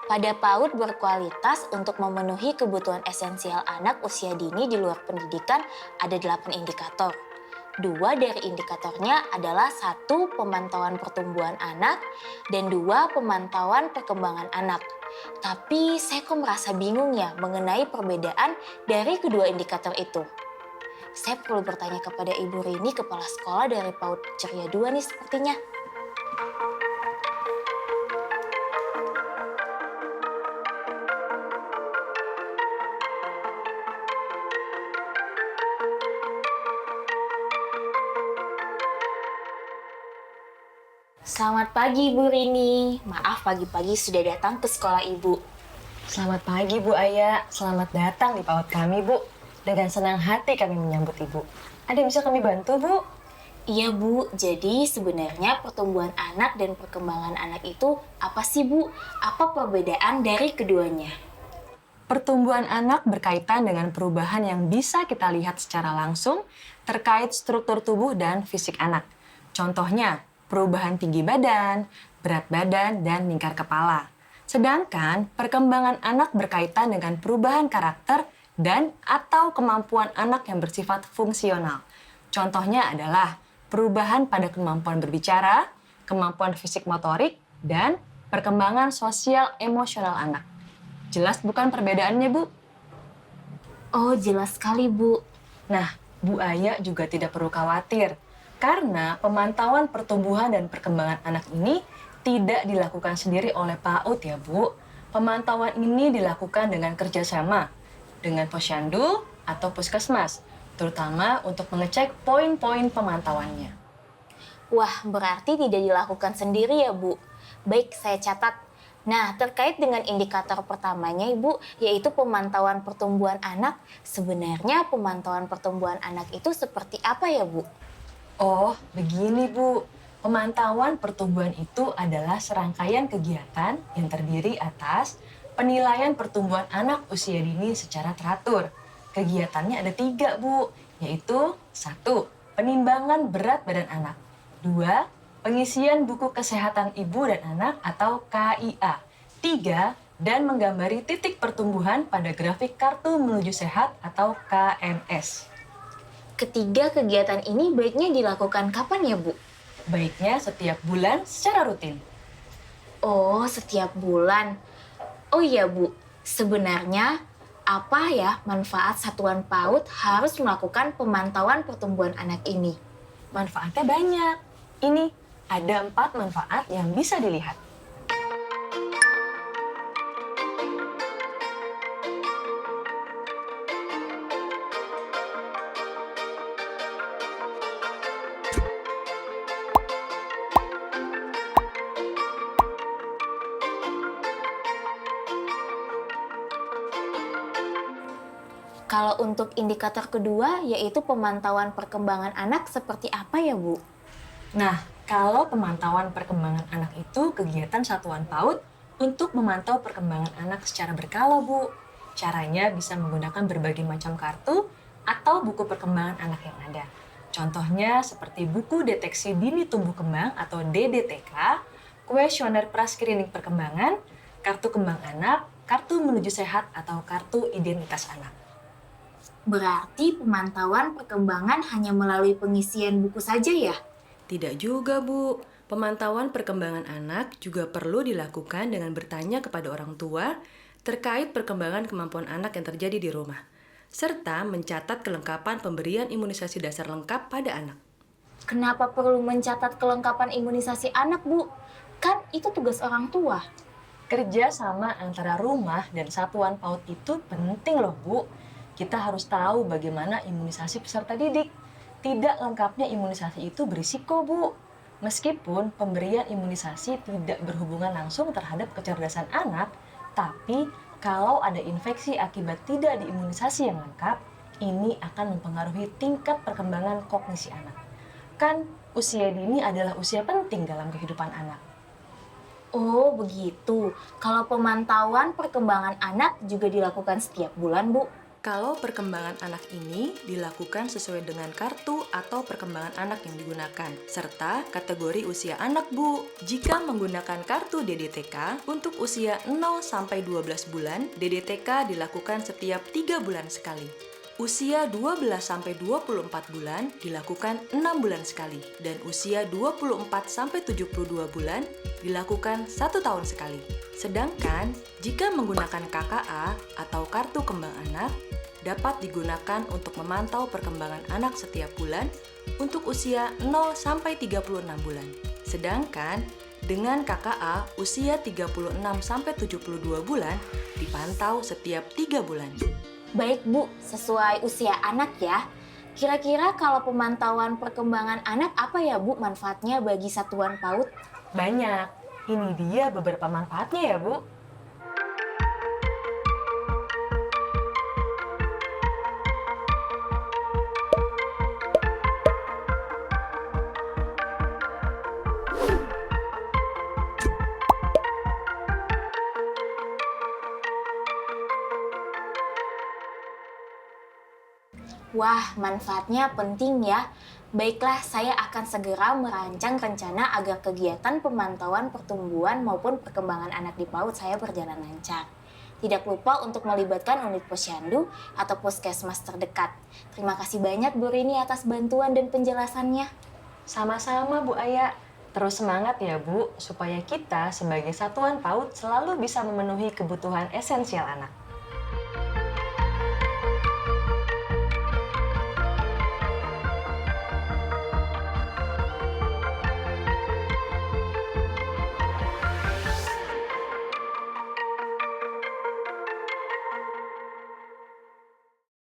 Pada PAUD berkualitas untuk memenuhi kebutuhan esensial anak usia dini di luar pendidikan ada 8 indikator. Dua dari indikatornya adalah satu pemantauan pertumbuhan anak dan dua pemantauan perkembangan anak. Tapi saya kok merasa bingung ya mengenai perbedaan dari kedua indikator itu. Saya perlu bertanya kepada Ibu Rini, kepala sekolah dari PAUD Ceria 2 nih sepertinya. Selamat pagi Ibu Rini. Maaf pagi-pagi sudah datang ke sekolah Ibu. Selamat pagi Bu Aya, selamat datang di PAUD kami Bu. Dengan senang hati kami menyambut Ibu. Ada yang bisa kami bantu Bu? Iya Bu, jadi sebenarnya pertumbuhan anak dan perkembangan anak itu apa sih Bu? Apa perbedaan dari keduanya? Pertumbuhan anak berkaitan dengan perubahan yang bisa kita lihat secara langsung terkait struktur tubuh dan fisik anak. Contohnya, perubahan tinggi badan, berat badan, dan lingkar kepala. Sedangkan perkembangan anak berkaitan dengan perubahan karakter dan atau kemampuan anak yang bersifat fungsional. Contohnya adalah perubahan pada kemampuan berbicara, kemampuan fisik motorik, dan perkembangan sosial emosional anak. Jelas bukan perbedaannya, Bu? Oh, jelas sekali Bu. Nah, Bu Aya juga tidak perlu khawatir, karena pemantauan pertumbuhan dan perkembangan anak ini tidak dilakukan sendiri oleh PAUD ya Bu. Pemantauan ini dilakukan dengan kerjasama dengan Posyandu atau Puskesmas, terutama untuk mengecek poin-poin pemantauannya. Wah, berarti tidak dilakukan sendiri ya Bu. Baik, saya catat. Nah, terkait dengan indikator pertamanya Ibu, yaitu pemantauan pertumbuhan anak. Sebenarnya pemantauan pertumbuhan anak itu seperti apa ya Bu? Oh, begini Bu. Pemantauan pertumbuhan itu adalah serangkaian kegiatan yang terdiri atas penilaian pertumbuhan anak usia dini secara teratur. Kegiatannya ada 3 Bu, yaitu 1. Penimbangan berat badan anak. 2. Pengisian buku kesehatan ibu dan anak atau KIA. 3. Dan menggambari titik pertumbuhan pada grafik kartu menuju sehat atau KMS. Ketiga kegiatan ini baiknya dilakukan kapan ya Bu? Baiknya setiap bulan secara rutin. Oh, setiap bulan. Oh iya Bu, sebenarnya apa ya manfaat satuan PAUD harus melakukan pemantauan pertumbuhan anak ini? Manfaatnya banyak. Ini ada 4 manfaat yang bisa dilihat. Kalau untuk indikator kedua, yaitu pemantauan perkembangan anak seperti apa ya Bu? Nah, kalau pemantauan perkembangan anak itu kegiatan satuan PAUD untuk memantau perkembangan anak secara berkala, Bu. Caranya bisa menggunakan berbagai macam kartu atau buku perkembangan anak yang ada. Contohnya seperti buku deteksi dini tumbuh kembang atau DDTK, kuesioner praskrining perkembangan, kartu kembang anak, kartu menuju sehat atau kartu identitas anak. Berarti pemantauan perkembangan hanya melalui pengisian buku saja ya? Tidak juga, Bu. Pemantauan perkembangan anak juga perlu dilakukan dengan bertanya kepada orang tua terkait perkembangan kemampuan anak yang terjadi di rumah, serta mencatat kelengkapan pemberian imunisasi dasar lengkap pada anak. Kenapa perlu mencatat kelengkapan imunisasi anak, Bu? Kan itu tugas orang tua. Kerja sama antara rumah dan satuan PAUD itu penting loh, Bu. Kita harus tahu bagaimana imunisasi peserta didik. Tidak lengkapnya imunisasi itu berisiko, Bu. Meskipun pemberian imunisasi tidak berhubungan langsung terhadap kecerdasan anak, tapi kalau ada infeksi akibat tidak diimunisasi yang lengkap, ini akan mempengaruhi tingkat perkembangan kognisi anak. Kan usia dini adalah usia penting dalam kehidupan anak. Oh, begitu. Kalau pemantauan perkembangan anak juga dilakukan setiap bulan, Bu? kalau perkembangan anak ini dilakukan sesuai dengan kartu atau perkembangan anak yang digunakan, serta kategori usia anak, Bu. Jika menggunakan kartu DDTK, untuk usia 0-12 bulan, DDTK dilakukan setiap 3 bulan sekali. Usia 12-24 bulan dilakukan 6 bulan sekali, dan usia 24-72 bulan dilakukan 1 tahun sekali. Sedangkan, jika menggunakan KKA atau Kartu Kembang Anak, dapat digunakan untuk memantau perkembangan anak setiap bulan untuk usia 0-36 bulan. Sedangkan, dengan KKA usia 36-72 bulan dipantau setiap 3 bulan. Baik Bu, sesuai usia anak ya. Kira-kira kalau pemantauan perkembangan anak apa ya Bu manfaatnya bagi satuan PAUD? Banyak. Ini dia beberapa manfaatnya ya, Bu. Wah, manfaatnya penting ya. Baiklah, saya akan segera merancang rencana agar kegiatan pemantauan pertumbuhan maupun perkembangan anak di PAUD saya berjalan lancar. Tidak lupa untuk melibatkan unit posyandu atau puskesmas terdekat. Terima kasih banyak Bu Rini atas bantuan dan penjelasannya. Sama-sama, Bu Aya. Terus semangat ya, Bu, supaya kita sebagai satuan PAUD selalu bisa memenuhi kebutuhan esensial anak.